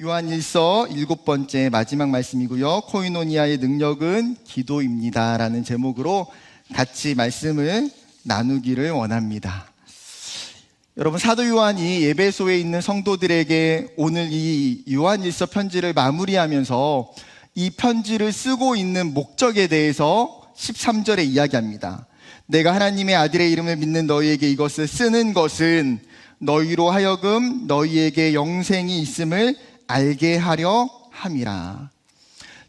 요한일서 7번째 마지막 말씀이고요. 코이노니아의 능력은 기도입니다 라는 제목으로 같이 말씀을 나누기를 원합니다. 여러분, 사도 요한이 에베소에 있는 성도들에게 오늘 이 요한일서 편지를 마무리하면서 이 편지를 쓰고 있는 목적에 대해서 13절에 이야기합니다. 내가 하나님의 아들의 이름을 믿는 너희에게 이것을 쓰는 것은 너희로 하여금 너희에게 영생이 있음을 알게 하려 함이라.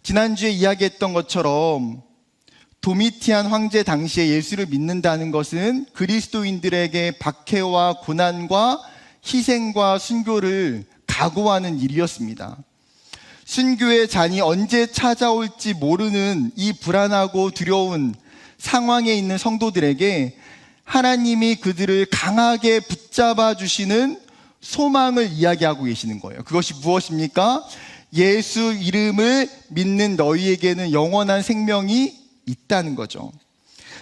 지난주에 이야기했던 것처럼 도미티안 황제 당시에 예수를 믿는다는 것은 그리스도인들에게 박해와 고난과 희생과 순교를 각오하는 일이었습니다. 순교의 잔이 언제 찾아올지 모르는 이 불안하고 두려운 상황에 있는 성도들에게 하나님이 그들을 강하게 붙잡아 주시는 소망을 이야기하고 계시는 거예요. 그것이 무엇입니까? 예수 이름을 믿는 너희에게는 영원한 생명이 있다는 거죠.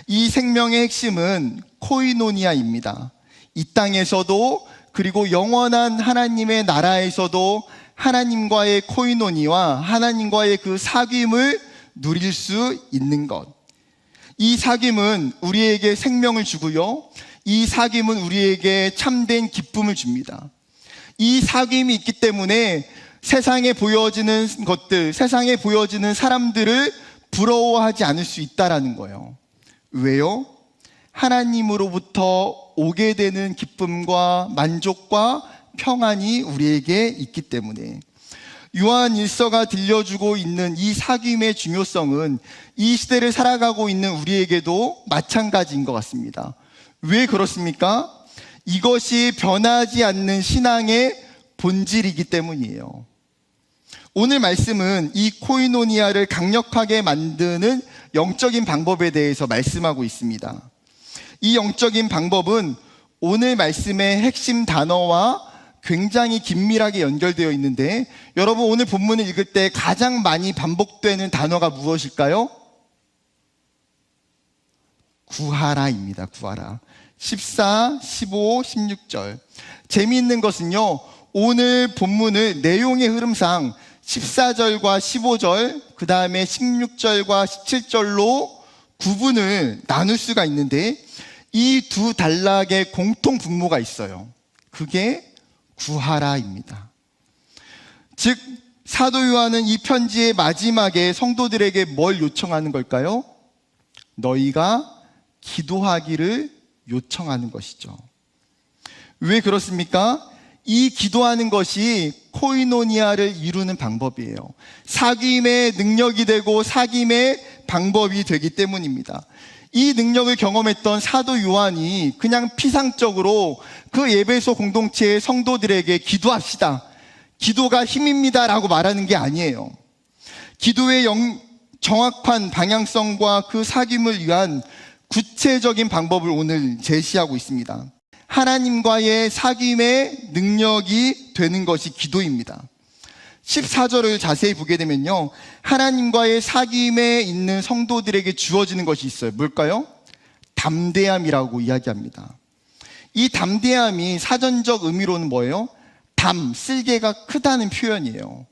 이 생명의 핵심은 코이노니아입니다. 이 땅에서도 그리고 영원한 하나님의 나라에서도 하나님과의 코이노니와 하나님과의 그 사귐을 누릴 수 있는 것. 이 사귐은 우리에게 생명을 주고요, 이 사귐은 우리에게 참된 기쁨을 줍니다. 이 사귐이 있기 때문에 세상에 보여지는 것들, 세상에 보여지는 사람들을 부러워하지 않을 수 있다라는 거예요. 왜요? 하나님으로부터 오게 되는 기쁨과 만족과 평안이 우리에게 있기 때문에. 요한일서가 들려주고 있는 이 사귐의 중요성은 이 시대를 살아가고 있는 우리에게도 마찬가지인 것 같습니다. 왜 그렇습니까? 이것이 변하지 않는 신앙의 본질이기 때문이에요. 오늘 말씀은 이 코이노니아를 강력하게 만드는 영적인 방법에 대해서 말씀하고 있습니다. 이 영적인 방법은 오늘 말씀의 핵심 단어와 굉장히 긴밀하게 연결되어 있는데, 여러분 오늘 본문을 읽을 때 가장 많이 반복되는 단어가 무엇일까요? 구하라입니다. 구하라. 14, 15, 16절. 재미있는 것은요, 오늘 본문을 내용의 흐름상 14절과 15절, 그 다음에 16절과 17절로 구분을 나눌 수가 있는데, 이 두 단락의 공통 분모가 있어요. 그게 구하라입니다. 즉 사도 요한은 이 편지의 마지막에 성도들에게 뭘 요청하는 걸까요? 너희가 기도하기를 요청하는 것이죠. 왜 그렇습니까? 이 기도하는 것이 코이노니아를 이루는 방법이에요. 사귐의 능력이 되고 사귐의 방법이 되기 때문입니다. 이 능력을 경험했던 사도 요한이 그냥 피상적으로 그 에베소 공동체의 성도들에게 기도합시다, 기도가 힘입니다 라고 말하는 게 아니에요. 기도의 정확한 방향성과 그 사귐을 위한 구체적인 방법을 오늘 제시하고 있습니다. 하나님과의 사귐의 능력이 되는 것이 기도입니다. 14절을 자세히 보게 되면요, 하나님과의 사귐에 있는 성도들에게 주어지는 것이 있어요. 뭘까요? 담대함이라고 이야기합니다. 이 담대함이 사전적 의미로는 뭐예요? 쓸개가 크다는 표현이에요.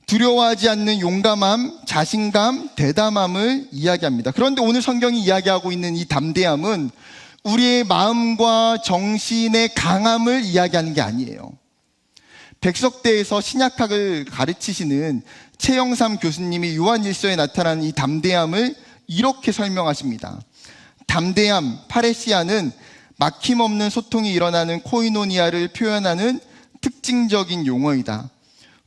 두려워하지 않는 용감함, 자신감, 대담함을 이야기합니다. 그런데 오늘 성경이 이야기하고 있는 이 담대함은 우리의 마음과 정신의 강함을 이야기하는 게 아니에요. 백석대에서 신약학을 가르치시는 최영삼 교수님이 요한일서에 나타나는 이 담대함을 이렇게 설명하십니다. 담대함, 파레시아는 막힘없는 소통이 일어나는 코이노니아를 표현하는 특징적인 용어이다.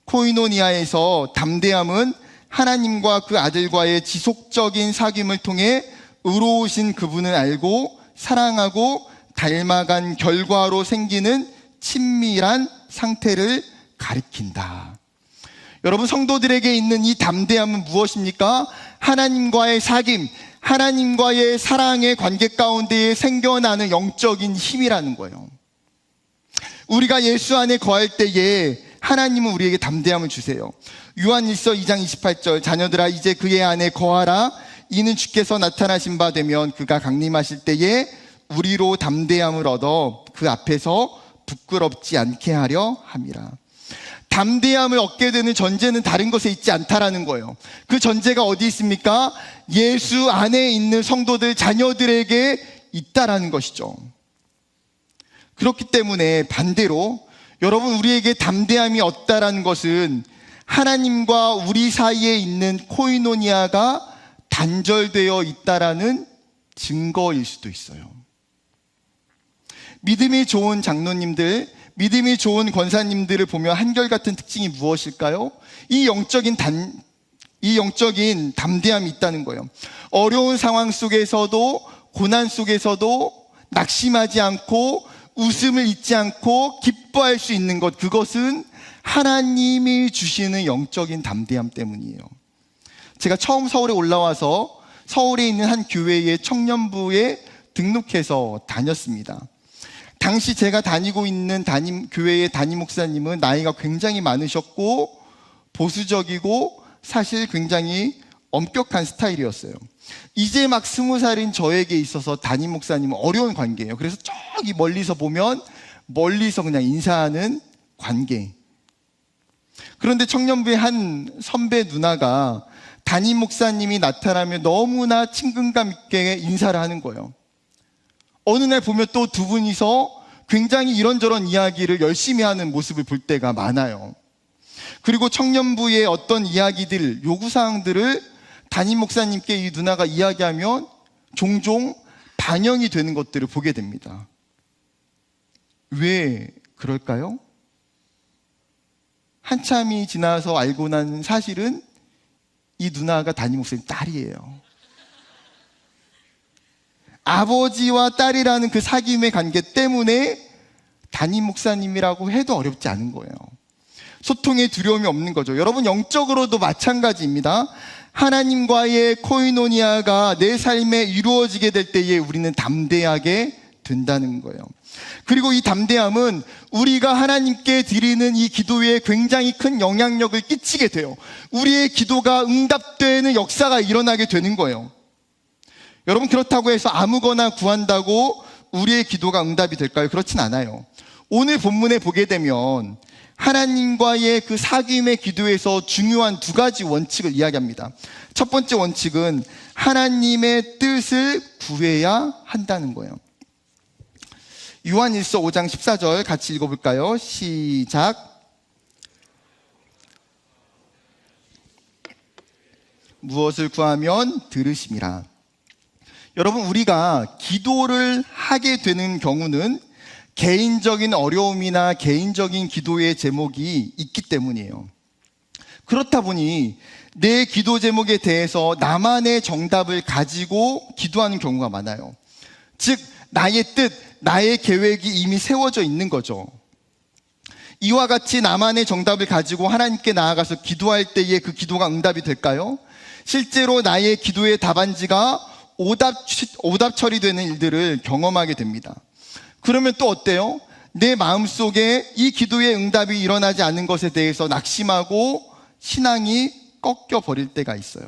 코이노니아에서 담대함은 하나님과 그 아들과의 지속적인 사귐을 통해 의로우신 그분을 알고 사랑하고 닮아간 결과로 생기는 친밀한 상태를 가리킨다. 여러분, 성도들에게 있는 이 담대함은 무엇입니까? 하나님과의 사귐, 하나님과의 사랑의 관계 가운데에 생겨나는 영적인 힘이라는 거예요. 우리가 예수 안에 거할 때에 하나님은 우리에게 담대함을 주세요. 요한일서 2장 28절, 자녀들아 이제 그의 안에 거하라. 이는 주께서 나타나신 바 되면 그가 강림하실 때에 우리로 담대함을 얻어 그 앞에서 부끄럽지 않게 하려 함이라. 담대함을 얻게 되는 전제는 다른 것에 있지 않다라는 거예요. 그 전제가 어디 있습니까? 예수 안에 있는 성도들, 자녀들에게 있다라는 것이죠. 그렇기 때문에 반대로 여러분, 우리에게 담대함이 없다라는 것은 하나님과 우리 사이에 있는 코이노니아가 단절되어 있다라는 증거일 수도 있어요. 믿음이 좋은 장로님들, 믿음이 좋은 권사님들을 보면 한결같은 특징이 무엇일까요? 이 영적인 담대함이 있다는 거예요. 어려운 상황 속에서도, 고난 속에서도 낙심하지 않고 웃음을 잊지 않고 기뻐할 수 있는 것, 그것은 하나님이 주시는 영적인 담대함 때문이에요. 제가 처음 서울에 올라와서 서울에 있는 한 교회의 청년부에 등록해서 다녔습니다. 당시 제가 다니고 있는 교회의 담임 목사님은 나이가 굉장히 많으셨고 보수적이고 사실 굉장히 엄격한 스타일이었어요. 이제 막 20살인 저에게 있어서 담임 목사님은 어려운 관계예요. 그래서 저기 멀리서 보면 멀리서 그냥 인사하는 관계. 그런데 청년부의 한 선배 누나가 담임 목사님이 나타나면 너무나 친근감 있게 인사를 하는 거예요. 어느 날 보면 또 두 분이서 굉장히 이런저런 이야기를 열심히 하는 모습을 볼 때가 많아요. 그리고 청년부의 어떤 이야기들, 요구사항들을 담임 목사님께 이 누나가 이야기하면 종종 반영이 되는 것들을 보게 됩니다. 왜 그럴까요? 한참이 지나서 알고 난 사실은 이 누나가 담임 목사님 딸이에요. 아버지와 딸이라는 그 사귐의 관계 때문에 담임 목사님이라고 해도 어렵지 않은 거예요. 소통에 두려움이 없는 거죠. 여러분, 영적으로도 마찬가지입니다. 하나님과의 코이노니아가 내 삶에 이루어지게 될 때에 우리는 담대하게 된다는 거예요. 그리고 이 담대함은 우리가 하나님께 드리는 이 기도에 굉장히 큰 영향력을 끼치게 돼요. 우리의 기도가 응답되는 역사가 일어나게 되는 거예요. 여러분, 그렇다고 해서 아무거나 구한다고 우리의 기도가 응답이 될까요? 그렇진 않아요. 오늘 본문에 보게 되면 하나님과의 그 사귐의 기도에서 중요한 두 가지 원칙을 이야기합니다. 첫 번째 원칙은 하나님의 뜻을 구해야 한다는 거예요. 요한일서 5장 14절 같이 읽어볼까요? 시작. 무엇을 구하면 들으심이라. 여러분, 우리가 기도를 하게 되는 경우는 개인적인 어려움이나 개인적인 기도의 제목이 있기 때문이에요. 그렇다 보니 내 기도 제목에 대해서 나만의 정답을 가지고 기도하는 경우가 많아요. 즉, 나의 뜻, 나의 계획이 이미 세워져 있는 거죠. 이와 같이 나만의 정답을 가지고 하나님께 나아가서 기도할 때에 그 기도가 응답이 될까요? 실제로 나의 기도의 답안지가 오답 처리되는 일들을 경험하게 됩니다. 그러면 또 어때요? 내 마음속에 이 기도의 응답이 일어나지 않는 것에 대해서 낙심하고 신앙이 꺾여 버릴 때가 있어요.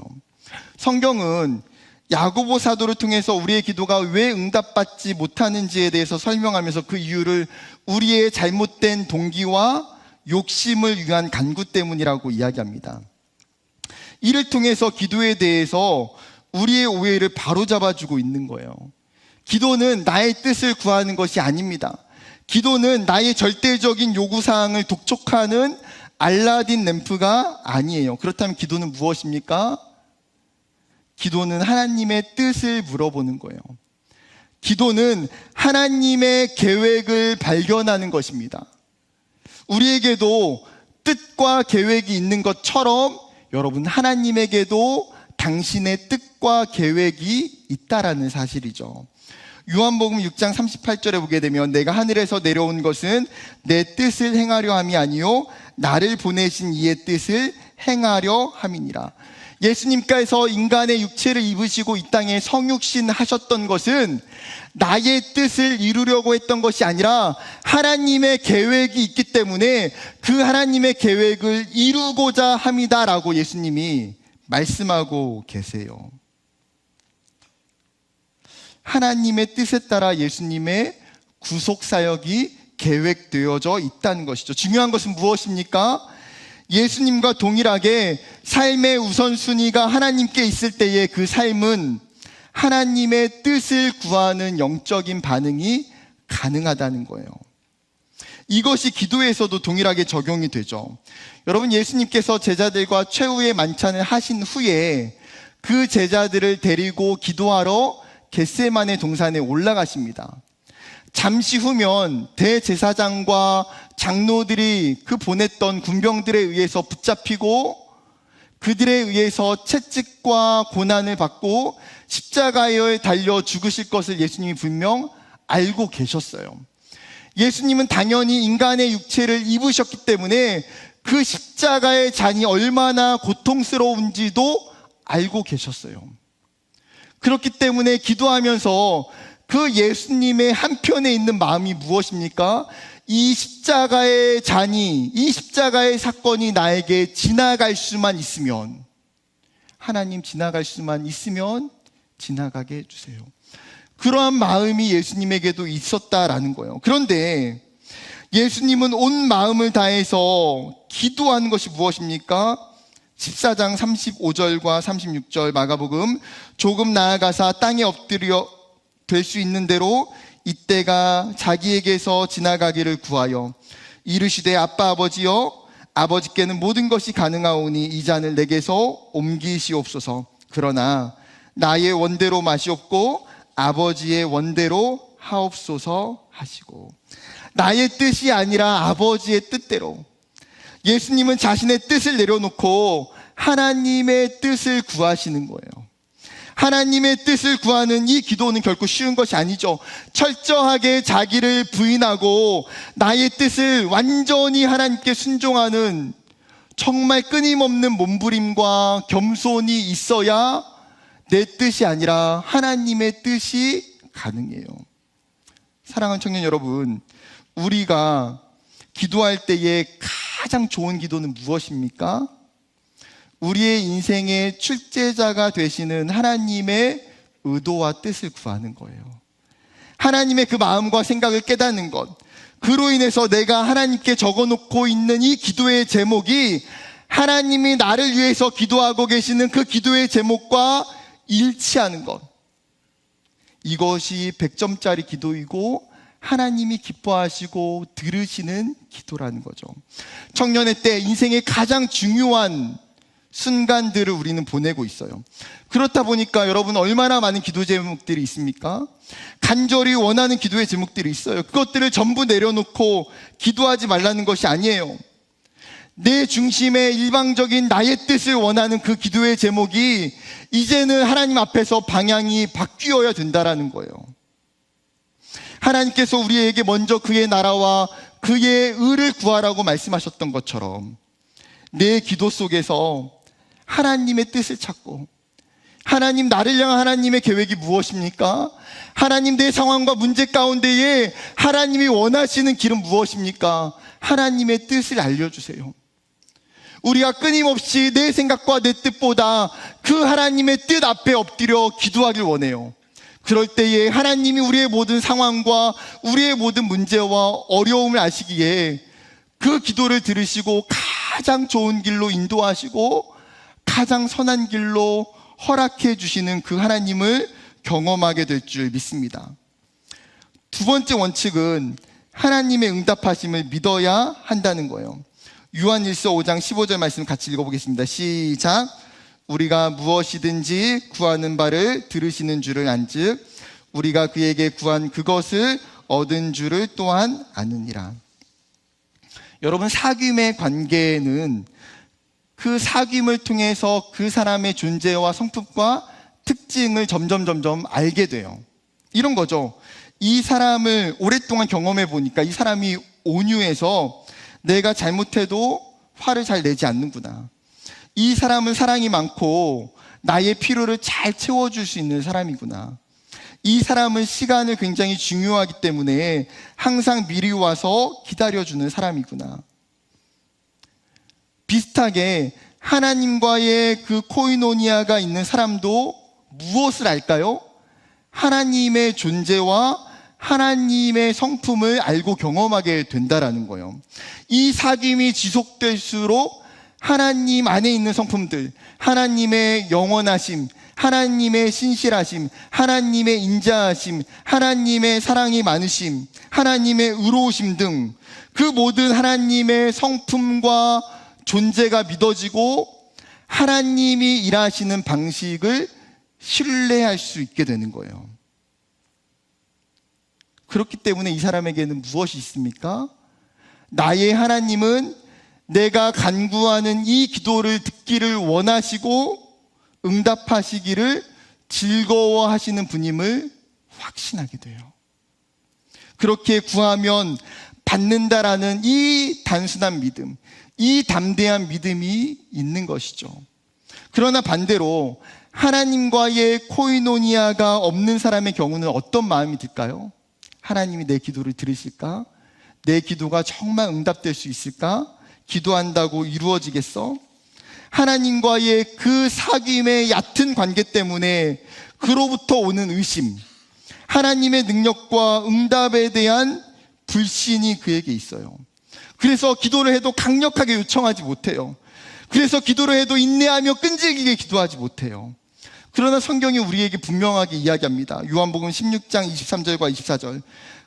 성경은 야고보 사도를 통해서 우리의 기도가 왜 응답받지 못하는지에 대해서 설명하면서 그 이유를 우리의 잘못된 동기와 욕심을 위한 간구 때문이라고 이야기합니다. 이를 통해서 기도에 대해서 우리의 오해를 바로잡아주고 있는 거예요. 기도는 나의 뜻을 구하는 것이 아닙니다. 기도는 나의 절대적인 요구사항을 독촉하는 알라딘 램프가 아니에요. 그렇다면 기도는 무엇입니까? 기도는 하나님의 뜻을 물어보는 거예요. 기도는 하나님의 계획을 발견하는 것입니다. 우리에게도 뜻과 계획이 있는 것처럼 여러분, 하나님에게도 당신의 뜻과 계획이 있다라는 사실이죠. 요한복음 6장 38절에 보게 되면 내가 하늘에서 내려온 것은 내 뜻을 행하려 함이 아니요 나를 보내신 이의 뜻을 행하려 함이니라. 예수님께서 인간의 육체를 입으시고 이 땅에 성육신 하셨던 것은 나의 뜻을 이루려고 했던 것이 아니라 하나님의 계획이 있기 때문에 그 하나님의 계획을 이루고자 함이다라고 예수님이 말씀하고 계세요. 하나님의 뜻에 따라 예수님의 구속 사역이 계획되어져 있다는 것이죠. 중요한 것은 무엇입니까? 예수님과 동일하게 삶의 우선순위가 하나님께 있을 때의 그 삶은 하나님의 뜻을 구하는 영적인 반응이 가능하다는 거예요. 이것이 기도에서도 동일하게 적용이 되죠. 여러분, 예수님께서 제자들과 최후의 만찬을 하신 후에 그 제자들을 데리고 기도하러 겟세마네 동산에 올라가십니다. 잠시 후면 대제사장과 장로들이 그 보냈던 군병들에 의해서 붙잡히고 그들에 의해서 채찍과 고난을 받고 십자가에 달려 죽으실 것을 예수님이 분명 알고 계셨어요. 예수님은 당연히 인간의 육체를 입으셨기 때문에 그 십자가의 잔이 얼마나 고통스러운지도 알고 계셨어요. 그렇기 때문에 기도하면서 그 예수님의 한편에 있는 마음이 무엇입니까? 이 십자가의 잔이, 이 십자가의 사건이 나에게 지나갈 수만 있으면, 하나님 지나갈 수만 있으면 지나가게 해주세요. 그러한 마음이 예수님에게도 있었다라는 거예요. 그런데 예수님은 온 마음을 다해서 기도하는 것이 무엇입니까? 14장 35절과 36절 마가복음, 조금 나아가사 땅에 엎드려 될 수 있는 대로 이때가 자기에게서 지나가기를 구하여 이르시되 아빠 아버지여, 아버지께는 모든 것이 가능하오니 이 잔을 내게서 옮기시옵소서. 그러나 나의 원대로 마시옵고 아버지의 원대로 하옵소서 하시고, 나의 뜻이 아니라 아버지의 뜻대로. 예수님은 자신의 뜻을 내려놓고 하나님의 뜻을 구하시는 거예요. 하나님의 뜻을 구하는 이 기도는 결코 쉬운 것이 아니죠. 철저하게 자기를 부인하고 나의 뜻을 완전히 하나님께 순종하는 정말 끊임없는 몸부림과 겸손이 있어야 내 뜻이 아니라 하나님의 뜻이 가능해요. 사랑하는 청년 여러분, 우리가 기도할 때의 가장 좋은 기도는 무엇입니까? 우리의 인생의 출제자가 되시는 하나님의 의도와 뜻을 구하는 거예요. 하나님의 그 마음과 생각을 깨닫는 것, 그로 인해서 내가 하나님께 적어놓고 있는 이 기도의 제목이 하나님이 나를 위해서 기도하고 계시는 그 기도의 제목과 일치하는 것, 이것이 100점짜리 기도이고 하나님이 기뻐하시고 들으시는 기도라는 거죠. 청년의 때 인생의 가장 중요한 순간들을 우리는 보내고 있어요. 그렇다 보니까 여러분, 얼마나 많은 기도 제목들이 있습니까? 간절히 원하는 기도의 제목들이 있어요. 그것들을 전부 내려놓고 기도하지 말라는 것이 아니에요. 내 중심의 일방적인 나의 뜻을 원하는 그 기도의 제목이 이제는 하나님 앞에서 방향이 바뀌어야 된다라는 거예요. 하나님께서 우리에게 먼저 그의 나라와 그의 의를 구하라고 말씀하셨던 것처럼 내 기도 속에서 하나님의 뜻을 찾고, 하나님, 나를 향한 하나님의 계획이 무엇입니까? 하나님, 내 상황과 문제 가운데에 하나님이 원하시는 길은 무엇입니까? 하나님의 뜻을 알려주세요. 우리가 끊임없이 내 생각과 내 뜻보다 그 하나님의 뜻 앞에 엎드려 기도하길 원해요. 그럴 때에 하나님이 우리의 모든 상황과 우리의 모든 문제와 어려움을 아시기에 그 기도를 들으시고 가장 좋은 길로 인도하시고 가장 선한 길로 허락해 주시는 그 하나님을 경험하게 될 줄 믿습니다. 두 번째 원칙은 하나님의 응답하심을 믿어야 한다는 거예요. 요한일서 5장 15절 말씀 같이 읽어보겠습니다. 시작. 우리가 무엇이든지 구하는 바를 들으시는 줄을 안즉 우리가 그에게 구한 그것을 얻은 줄을 또한 아느니라. 여러분, 사귐의 관계는 그 사귐을 통해서 그 사람의 존재와 성품과 특징을 점점 알게 돼요. 이런 거죠. 이 사람을 오랫동안 경험해 보니까 이 사람이 온유해서 내가 잘못해도 화를 잘 내지 않는구나. 이 사람은 사랑이 많고 나의 필요를 잘 채워줄 수 있는 사람이구나. 이 사람은 시간을 굉장히 중요하기 때문에 항상 미리 와서 기다려주는 사람이구나. 비슷하게 하나님과의 그 코이노니아가 있는 사람도 무엇을 알까요? 하나님의 존재와 하나님의 성품을 알고 경험하게 된다라는 거예요. 이 사귐이 지속될수록 하나님 안에 있는 성품들, 하나님의 영원하심, 하나님의 신실하심, 하나님의 인자하심, 하나님의 사랑이 많으심, 하나님의 의로우심 등 그 모든 하나님의 성품과 존재가 믿어지고 하나님이 일하시는 방식을 신뢰할 수 있게 되는 거예요. 그렇기 때문에 이 사람에게는 무엇이 있습니까? 나의 하나님은 내가 간구하는 이 기도를 듣기를 원하시고 응답하시기를 즐거워하시는 분임을 확신하게 돼요. 그렇게 구하면 받는다라는 이 단순한 믿음, 이 담대한 믿음이 있는 것이죠. 그러나 반대로 하나님과의 코이노니아가 없는 사람의 경우는 어떤 마음이 들까요? 하나님이 내 기도를 들으실까? 내 기도가 정말 응답될 수 있을까? 기도한다고 이루어지겠어? 하나님과의 그 사귐의 얕은 관계 때문에 그로부터 오는 의심, 하나님의 능력과 응답에 대한 불신이 그에게 있어요. 그래서 기도를 해도 강력하게 요청하지 못해요. 그래서 기도를 해도 인내하며 끈질기게 기도하지 못해요. 그러나 성경이 우리에게 분명하게 이야기합니다. 요한복음 16장 23절과 24절.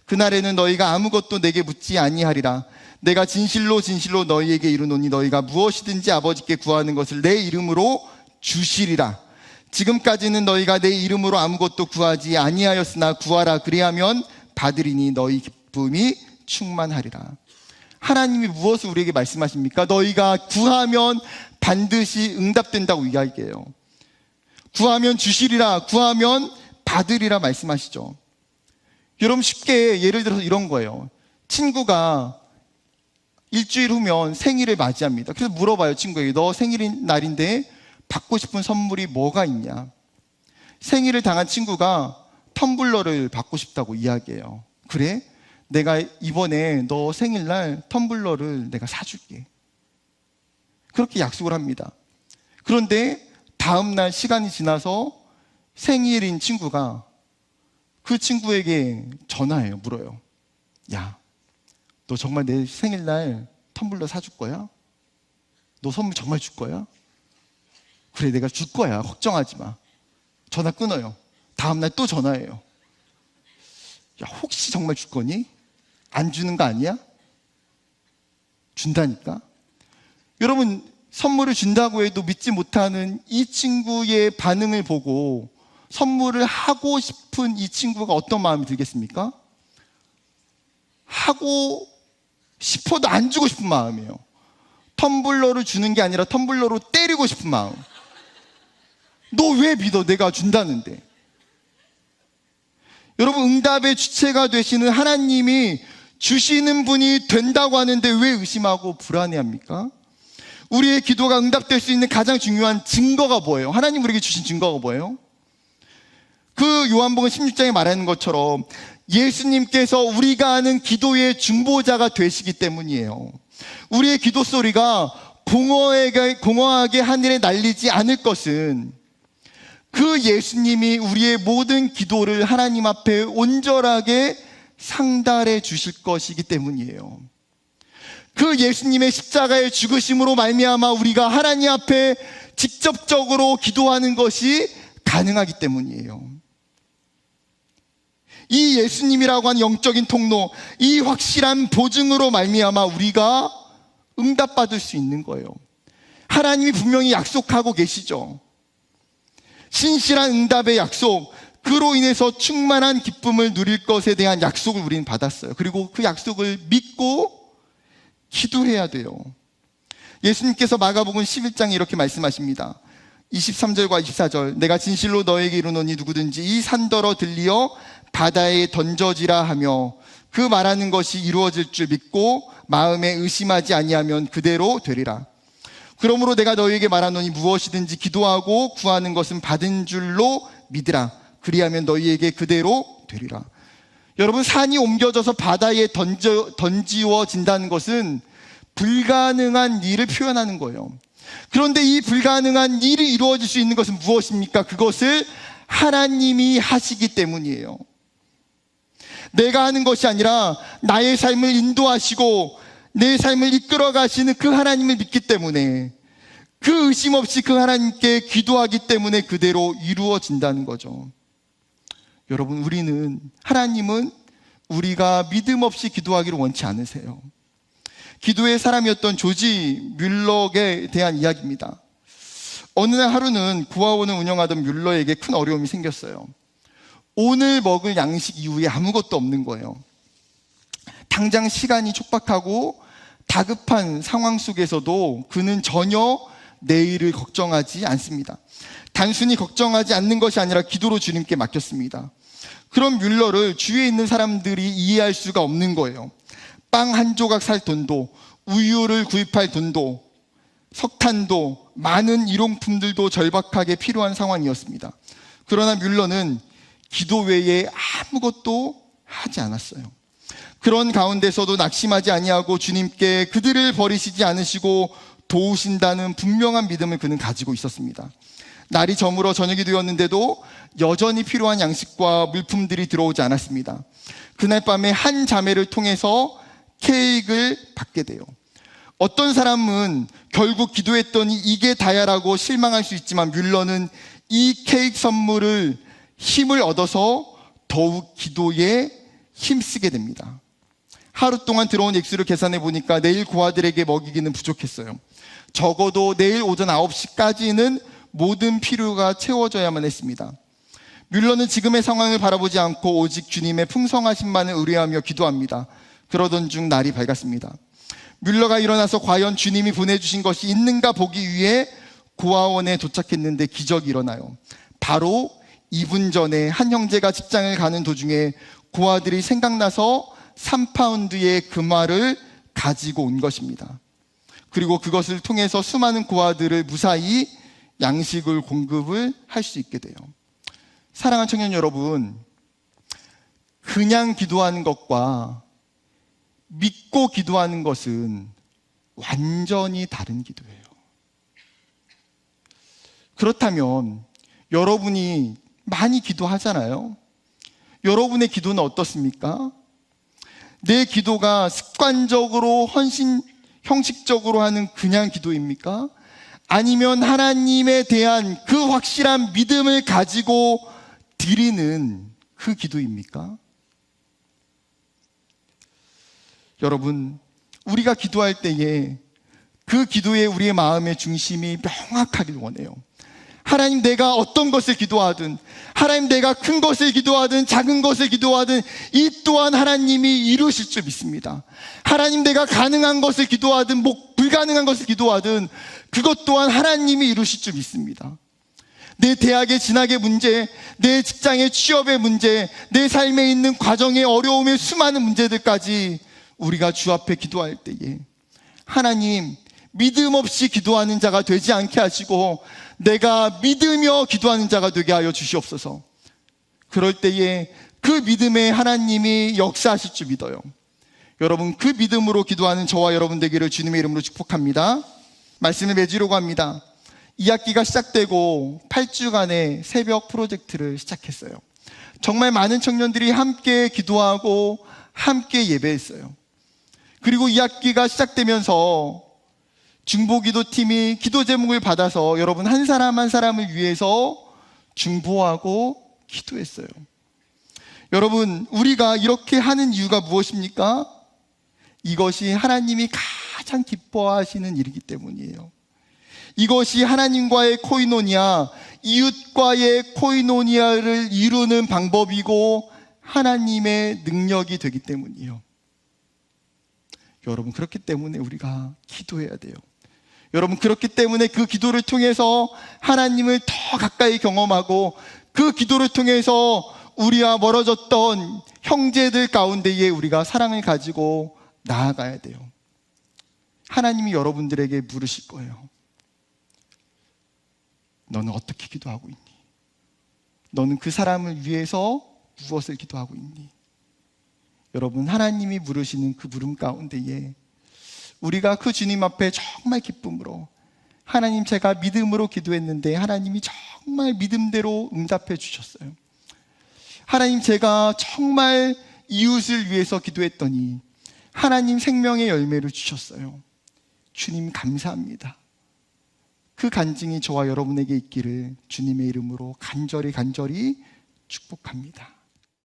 그날에는 너희가 아무것도 내게 묻지 아니하리라. 내가 진실로 진실로 너희에게 이르노니 너희가 무엇이든지 아버지께 구하는 것을 내 이름으로 주시리라. 지금까지는 너희가 내 이름으로 아무것도 구하지 아니하였으나 구하라. 그리하면 받으리니 너희 기쁨이 충만하리라. 하나님이 무엇을 우리에게 말씀하십니까? 너희가 구하면 반드시 응답된다고 이야기해요. 구하면 주시리라, 구하면 받으리라 말씀하시죠. 여러분, 쉽게 예를 들어서 이런 거예요. 친구가 일주일 후면 생일을 맞이합니다. 그래서 물어봐요, 친구에게. 너 생일인 날인데 받고 싶은 선물이 뭐가 있냐? 생일을 당한 친구가 텀블러를 받고 싶다고 이야기해요. 그래? 내가 이번에 너 생일날 텀블러를 내가 사줄게. 그렇게 약속을 합니다. 그런데 다음날 시간이 지나서 생일인 친구가 그 친구에게 전화해요. 물어요. 야, 너 정말 내 생일날 텀블러 사줄 거야? 너 선물 정말 줄 거야? 그래, 내가 줄 거야. 걱정하지 마. 전화 끊어요. 다음날 또 전화해요. 야, 혹시 정말 줄 거니? 안 주는 거 아니야? 준다니까? 여러분, 선물을 준다고 해도 믿지 못하는 이 친구의 반응을 보고 선물을 하고 싶은 이 친구가 어떤 마음이 들겠습니까? 하고 싶어도 안 주고 싶은 마음이에요. 텀블러를 주는 게 아니라 텀블러로 때리고 싶은 마음. 너 왜 믿어? 내가 준다는데. 여러분, 응답의 주체가 되시는 하나님이 주시는 분이 된다고 하는데 왜 의심하고 불안해합니까? 우리의 기도가 응답될 수 있는 가장 중요한 증거가 뭐예요? 하나님 우리에게 주신 증거가 뭐예요? 그 요한복음 16장에 말하는 것처럼 예수님께서 우리가 아는 기도의 중보자가 되시기 때문이에요. 우리의 기도 소리가 공허하게 하늘에 날리지 않을 것은 그 예수님이 우리의 모든 기도를 하나님 앞에 온전하게 상달해 주실 것이기 때문이에요. 그 예수님의 십자가의 죽으심으로 말미암아 우리가 하나님 앞에 직접적으로 기도하는 것이 가능하기 때문이에요. 이 예수님이라고 하는 영적인 통로, 이 확실한 보증으로 말미암아 우리가 응답받을 수 있는 거예요. 하나님이 분명히 약속하고 계시죠. 신실한 응답의 약속, 그로 인해서 충만한 기쁨을 누릴 것에 대한 약속을 우리는 받았어요. 그리고 그 약속을 믿고 기도해야 돼요. 예수님께서 마가복음 11장에 이렇게 말씀하십니다. 23절과 24절. 내가 진실로 너에게 이르노니 누구든지 이 산더러 들리어 바다에 던져지라 하며 그 말하는 것이 이루어질 줄 믿고 마음에 의심하지 아니하면 그대로 되리라. 그러므로 내가 너희에게 말하노니 무엇이든지 기도하고 구하는 것은 받은 줄로 믿으라. 그리하면 너희에게 그대로 되리라. 여러분, 산이 옮겨져서 바다에 던지워진다는 것은 불가능한 일을 표현하는 거예요. 그런데 이 불가능한 일이 이루어질 수 있는 것은 무엇입니까? 그것을 하나님이 하시기 때문이에요. 내가 하는 것이 아니라 나의 삶을 인도하시고 내 삶을 이끌어 가시는 그 하나님을 믿기 때문에 그 의심 없이 그 하나님께 기도하기 때문에 그대로 이루어진다는 거죠. 여러분, 하나님은 우리가 믿음 없이 기도하기를 원치 않으세요. 기도의 사람이었던 조지 뮬러에 대한 이야기입니다. 어느 날 하루는 구화원을 운영하던 뮬러에게 큰 어려움이 생겼어요. 오늘 먹을 양식 이후에 아무것도 없는 거예요. 당장 시간이 촉박하고 다급한 상황 속에서도 그는 전혀 내일을 걱정하지 않습니다. 단순히 걱정하지 않는 것이 아니라 기도로 주님께 맡겼습니다. 그런 뮬러를 주위에 있는 사람들이 이해할 수가 없는 거예요. 빵 한 조각 살 돈도, 우유를 구입할 돈도, 석탄도, 많은 일용품들도 절박하게 필요한 상황이었습니다. 그러나 뮬러는 기도 외에 아무것도 하지 않았어요. 그런 가운데서도 낙심하지 아니하고 주님께 그들을 버리시지 않으시고 도우신다는 분명한 믿음을 그는 가지고 있었습니다. 날이 저물어 저녁이 되었는데도 여전히 필요한 양식과 물품들이 들어오지 않았습니다. 그날 밤에 한 자매를 통해서 케이크를 받게 돼요. 어떤 사람은 결국 기도했더니 이게 다야라고 실망할 수 있지만 뮬러는 이 케이크 선물을 힘을 얻어서 더욱 기도에 힘쓰게 됩니다. 하루 동안 들어온 액수를 계산해 보니까 내일 고아들에게 먹이기는 부족했어요. 적어도 내일 오전 9시까지는 모든 필요가 채워져야만 했습니다. 뮬러는 지금의 상황을 바라보지 않고 오직 주님의 풍성하심만을 의뢰하며 기도합니다. 그러던 중 날이 밝았습니다. 뮬러가 일어나서 과연 주님이 보내주신 것이 있는가 보기 위해 고아원에 도착했는데 기적이 일어나요. 바로 2분 전에 한 형제가 직장을 가는 도중에 고아들이 생각나서 3파운드의 금화를 가지고 온 것입니다. 그리고 그것을 통해서 수많은 고아들을 무사히 양식을 공급을 할 수 있게 돼요. 사랑하는 청년 여러분, 그냥 기도하는 것과 믿고 기도하는 것은 완전히 다른 기도예요. 그렇다면 여러분이 많이 기도하잖아요. 여러분의 기도는 어떻습니까? 내 기도가 습관적으로 형식적으로 하는 그냥 기도입니까? 아니면 하나님에 대한 그 확실한 믿음을 가지고 드리는 그 기도입니까? 여러분, 우리가 기도할 때에 그 기도에 우리의 마음의 중심이 명확하길 원해요. 하나님, 내가 어떤 것을 기도하든, 하나님, 내가 큰 것을 기도하든 작은 것을 기도하든 이 또한 하나님이 이루실 줄 믿습니다. 하나님, 내가 가능한 것을 기도하든 불가능한 것을 기도하든 그것 또한 하나님이 이루실 줄 믿습니다. 내 대학의 진학의 문제, 내 직장의 취업의 문제, 내 삶에 있는 과정의 어려움의 수많은 문제들까지 우리가 주 앞에 기도할 때에 하나님, 믿음 없이 기도하는 자가 되지 않게 하시고 내가 믿으며 기도하는 자가 되게 하여 주시옵소서. 그럴 때에 그 믿음에 하나님이 역사하실 줄 믿어요. 여러분, 그 믿음으로 기도하는 저와 여러분 되기를 주님의 이름으로 축복합니다. 말씀을 맺으려고 합니다. 2학기가 시작되고 8주간의 새벽 프로젝트를 시작했어요. 정말 많은 청년들이 함께 기도하고 함께 예배했어요. 그리고 2학기가 시작되면서 중보기도팀이 기도 제목을 받아서 여러분 한 사람 한 사람을 위해서 중보하고 기도했어요. 여러분, 우리가 이렇게 하는 이유가 무엇입니까? 이것이 하나님이 가장 기뻐하시는 일이기 때문이에요. 이것이 하나님과의 코이노니아, 이웃과의 코이노니아를 이루는 방법이고 하나님의 능력이 되기 때문이에요. 여러분, 그렇기 때문에 우리가 기도해야 돼요. 여러분, 그렇기 때문에 그 기도를 통해서 하나님을 더 가까이 경험하고 그 기도를 통해서 우리와 멀어졌던 형제들 가운데에 우리가 사랑을 가지고 나아가야 돼요. 하나님이 여러분들에게 물으실 거예요. 너는 어떻게 기도하고 있니? 너는 그 사람을 위해서 무엇을 기도하고 있니? 여러분, 하나님이 물으시는 그 물음 가운데에 우리가 그 주님 앞에 정말 기쁨으로 하나님, 제가 믿음으로 기도했는데 하나님이 정말 믿음대로 응답해 주셨어요. 하나님, 제가 정말 이웃을 위해서 기도했더니 하나님 생명의 열매를 주셨어요. 주님 감사합니다. 그 간증이 저와 여러분에게 있기를 주님의 이름으로 간절히 축복합니다.